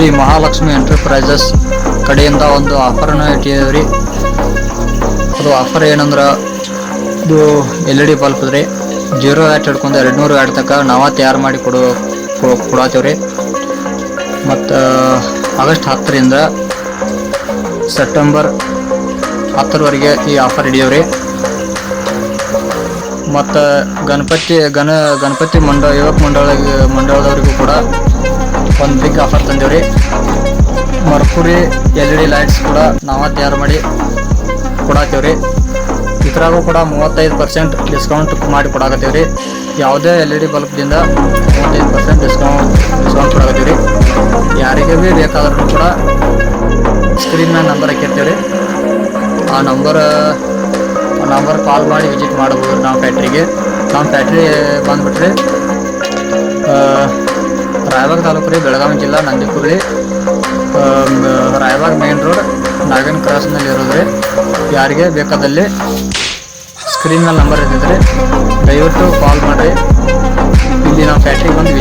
Shri Mahalakshmi enterprises ಕಡೆಯಿಂದ ಒಂದು ಆಫರನ್ನು ಇಟ್ಟಿದ್ದೀವಿ. ಅದು ಆಫರ್ ಏನಂದ್ರೆ ಇದು LED ಬಲ್ಬ್ ರೀ. 0 ವ್ಯಾಟ್ ಹಿಡ್ಕೊಂಡು 200 ವ್ಯಾಟ್ ತನಕ ನಾವು ತಯಾರು ಮಾಡಿ ಕೊಡತ್ತೀವ್ರಿ. ಮತ್ತು ಆಗಸ್ಟ್ 10ರಿಂದ ಸೆಪ್ಟೆಂಬರ್ 10ರವರೆಗೆ ಈ ಆಫರ್ ಹಿಡಿಯವ್ರಿ. ಮತ್ತು ಗಣಪತಿ ಯುವಕ ಮಂಡಳದವರಿಗೂ ಕೂಡ ಒಂದು ಬಿಗ್ ಆಫರ್ ತಂದೇವ್ರಿ. ಮರ್ಕುರಿ LED ಲೈಟ್ಸ್ ಕೂಡ ನಾವು ತಯಾರು ಮಾಡಿ ಕೊಡತ್ತೀವ್ರಿ. ಇದ್ರಾಗೂ ಕೂಡ 35% ಡಿಸ್ಕೌಂಟ್ ಮಾಡಿ ಕೊಡಾಕತ್ತೀವ್ರಿ. ಯಾವುದೇ LED ಬಲ್ಬ್ದಿಂದ 35% ಡಿಸ್ಕೌಂಟ್ ಕೊಡಾಕತ್ತೀವ್ರಿ. ಯಾರಿಗೆ ಭೀ ಬೇಕಾದ್ರೂ ಕೂಡ ಸ್ಕ್ರೀನ್ ಮೇಲೆ ನಂಬರ್ ಹಾಕಿರ್ತೀವ್ರಿ. ಆ ನಂಬರ್ ಕಾಲ್ ಮಾಡಿ ವಿಸಿಟ್ ಮಾಡ್ಬೋದು ನಮ್ಮ ಫ್ಯಾಕ್ಟ್ರಿಗೆ. ನಮ್ಮ ಫ್ಯಾಕ್ಟ್ರಿ ಬಂದುಬಿಟ್ರಿ ರಾಯಬಾಗ್ ತಾಲೂಕು ರೀ, ಬೆಳಗಾವಿ ಜಿಲ್ಲಾ, ನಂದಿಕುರ್ಳಿ. ರಾಯಬಾಗ್ ಮೇನ್ ರೋಡ್ ನಾಗನ್ ಕ್ರಾಸ್ನಲ್ಲಿ ಇರೋದ್ರಿ. ಯಾರಿಗೆ ಬೇಕಾದಲ್ಲಿ ಸ್ಕ್ರೀನ್ ಮೇಲೆ ನಂಬರ್ ಇರ್ತೈತೆ ರೀ, ದಯವಿಟ್ಟು ಕಾಲ್ ಮಾಡಿರಿ. ಇಲ್ಲಿ ನಮ್ಮ ಫ್ಯಾಕ್ಟ್ರಿಗೆ ಬಂದು